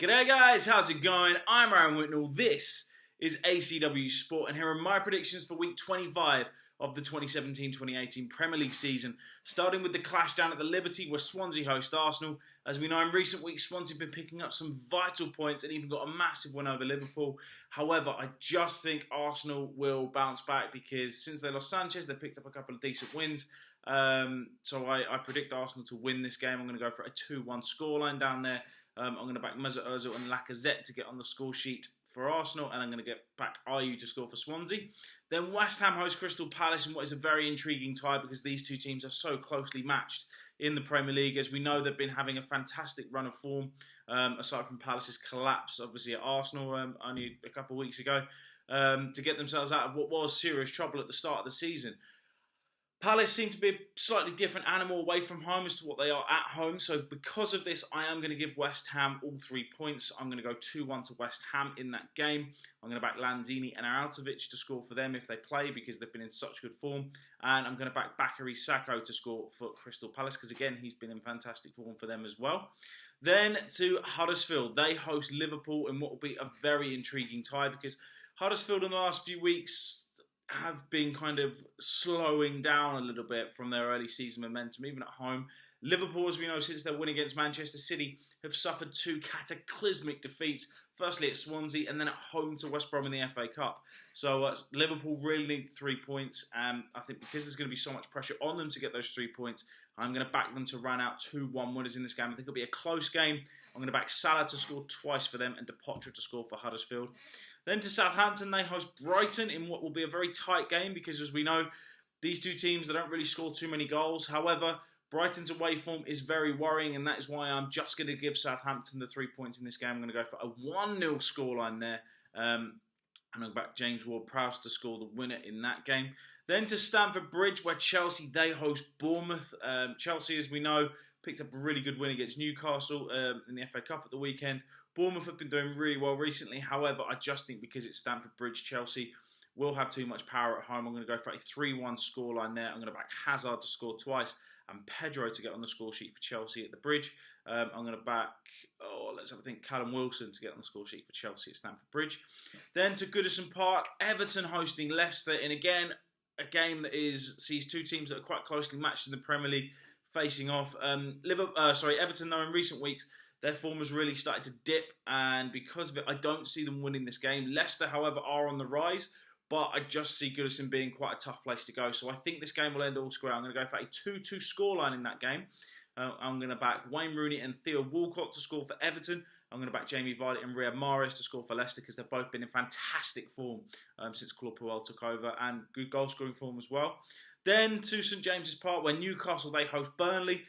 G'day guys, how's it going? I'm Aaron Whitnell, this is ACWSport, and here are my predictions for week 25 of the 2017-2018 Premier League season, starting with the clash down at the Liberty where Swansea host Arsenal. As we know, in recent weeks Swansea have been picking up some vital points and even got a massive win over Liverpool. However, I just think Arsenal will bounce back because since they lost Sanchez, they picked up a couple of decent wins. So I predict Arsenal to win this game. I'm going to go for a 2-1 scoreline down there. I'm going to back Mesut Ozil and Lacazette to get on the score sheet for Arsenal, and I'm going to get back Ayew to score for Swansea. Then West Ham host Crystal Palace in what is a very intriguing tie because these two teams are so closely matched in the Premier League. As we know, they've been having a fantastic run of form, aside from Palace's collapse, obviously, at Arsenal only a couple of weeks ago, to get themselves out of what was serious trouble at the start of the season. Palace seem to be a slightly different animal away from home as to what they are at home. So because of this, I am going to give West Ham all 3 points. I'm going to go 2-1 to West Ham in that game. I'm going to back Lanzini and Arnautovic to score for them if they play because they've been in such good form. And I'm going to back Bakary Sakho to score for Crystal Palace because, again, he's been in fantastic form for them as well. Then to Huddersfield. They host Liverpool in what will be a very intriguing tie because Huddersfield in the last few weeks have been kind of slowing down a little bit from their early season momentum, even at home. Liverpool, as we know, since their win against Manchester City, have suffered 2 cataclysmic defeats, firstly at Swansea and then at home to West Brom in the FA Cup. So Liverpool really need 3 points, and I think because there's going to be so much pressure on them to get those 3 points, I'm going to back them to run out 2-1 winners in this game. I think it'll be a close game. I'm going to back Salah to score twice for them and Depotre to score for Huddersfield. Then to Southampton, they host Brighton in what will be a very tight game because, as we know, these two teams, they don't really score too many goals. However, Brighton's away form is very worrying, and that is why I'm just going to give Southampton the 3 points in this game. I'm going to go for a 1-0 scoreline there. And I'll back James Ward-Prowse to score the winner in that game. Then to Stamford Bridge, where Chelsea, they host Bournemouth. Chelsea, as we know, picked up a really good win against Newcastle in the FA Cup at the weekend. Bournemouth have been doing really well recently. However, I just think because it's Stamford Bridge, Chelsea will have too much power at home. I'm going to go for a 3-1 scoreline there. I'm going to back Hazard to score twice and Pedro to get on the score sheet for Chelsea at the Bridge. I'm going to back, let's have a think, Callum Wilson to get on the score sheet for Chelsea at Stamford Bridge. Then to Goodison Park, Everton hosting Leicester in, again, a game that sees two teams that are quite closely matched in the Premier League facing off. Everton, though, in recent weeks, their form has really started to dip, and because of it, I don't see them winning this game. Leicester, however, are on the rise, but I just see Goodison being quite a tough place to go. So I think this game will end all square. I'm going to go for a 2-2 scoreline in that game. I'm going to back Wayne Rooney and Theo Walcott to score for Everton. I'm going to back Jamie Vardy and Riyad Mahrez to score for Leicester because they've both been in fantastic form since Claude Puel took over, and good goal-scoring form as well. Then to St James's Park, where Newcastle, they host Burnley.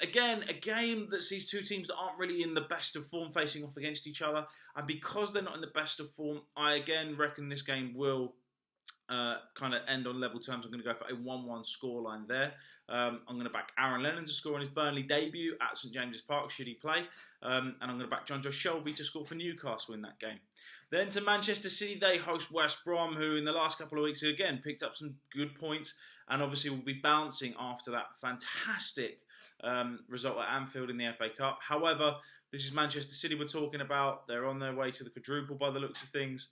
Again, a game that sees two teams that aren't really in the best of form facing off against each other. And because they're not in the best of form, I again reckon this game will kind of end on level terms. I'm going to go for a 1-1 scoreline there. I'm going to back Aaron Lennon to score on his Burnley debut at St James's Park, should he play. And I'm going to back John Joe Shelby to score for Newcastle in that game. Then to Manchester City, they host West Brom, who in the last couple of weeks, again, picked up some good points and obviously will be bouncing after that fantastic result at Anfield in the FA Cup. However, this is Manchester City we're talking about. They're on their way to the quadruple by the looks of things.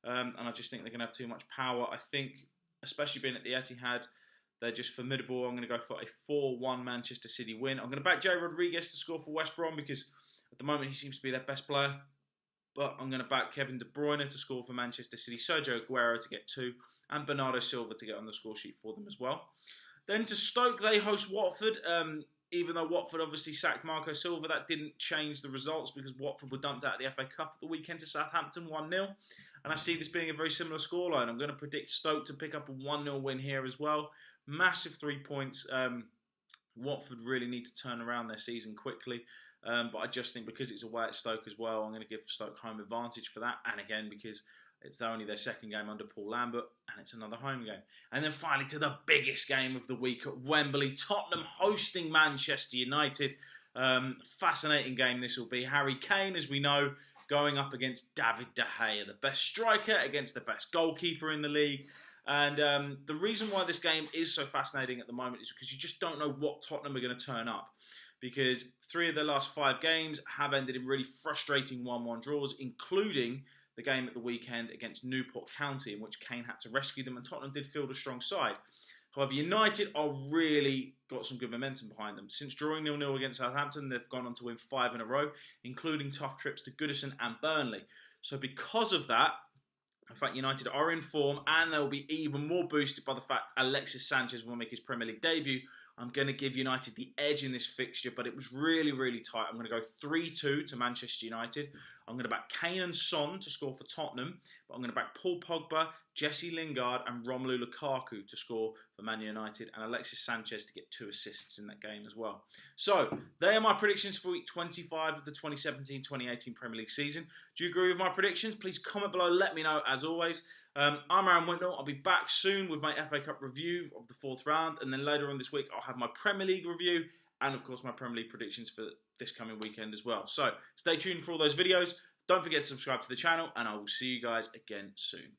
And I just think they're going to have too much power. I think, especially being at the Etihad, they're just formidable. I'm going to go for a 4-1 Manchester City win. I'm going to back Jay Rodriguez to score for West Brom because at the moment he seems to be their best player. But I'm going to back Kevin De Bruyne to score for Manchester City, Sergio Aguero to get 2, and Bernardo Silva to get on the score sheet for them as well. Then to Stoke, they host Watford. Even though Watford obviously sacked Marco Silva, that didn't change the results because Watford were dumped out of the FA Cup at the weekend to Southampton 1-0. And I see this being a very similar scoreline. I'm going to predict Stoke to pick up a 1-0 win here as well. Massive 3 points. Watford really need to turn around their season quickly. But I just think because it's away at Stoke as well, I'm going to give Stoke home advantage for that. And again, because it's only their second game under Paul Lambert, and it's another home game. And then finally to the biggest game of the week at Wembley, Tottenham hosting Manchester United. Fascinating game this will be. Harry Kane, as we know, going up against David De Gea, the best striker against the best goalkeeper in the league. And the reason why this game is so fascinating at the moment is because you just don't know what Tottenham are going to turn up. because 3 of their last 5 games have ended in really frustrating 1-1 draws, including the game at the weekend against Newport County, in which Kane had to rescue them, and Tottenham did field a strong side. However, United are really got some good momentum behind them. Since drawing 0-0 against Southampton, they've gone on to win 5 in a row, including tough trips to Goodison and Burnley. So because of that, in fact, United are in form, and they'll be even more boosted by the fact Alexis Sanchez will make his Premier League debut. I'm going to give United the edge in this fixture, but it was really, really tight. I'm going to go 3-2 to Manchester United. I'm going to back Kane and Son to score for Tottenham, but I'm going to back Paul Pogba, Jesse Lingard and Romelu Lukaku to score for Man United, and Alexis Sanchez to get 2 assists in that game as well. So, they are my predictions for week 25 of the 2017-2018 Premier League season. Do you agree with my predictions? Please comment below, let me know as always. I'm Aaron Whitnell. I'll be back soon with my FA Cup review of the 4th round, and then later on this week I'll have my Premier League review and of course my Premier League predictions for this coming weekend as well. So stay tuned for all those videos. Don't forget to subscribe to the channel, and I will see you guys again soon.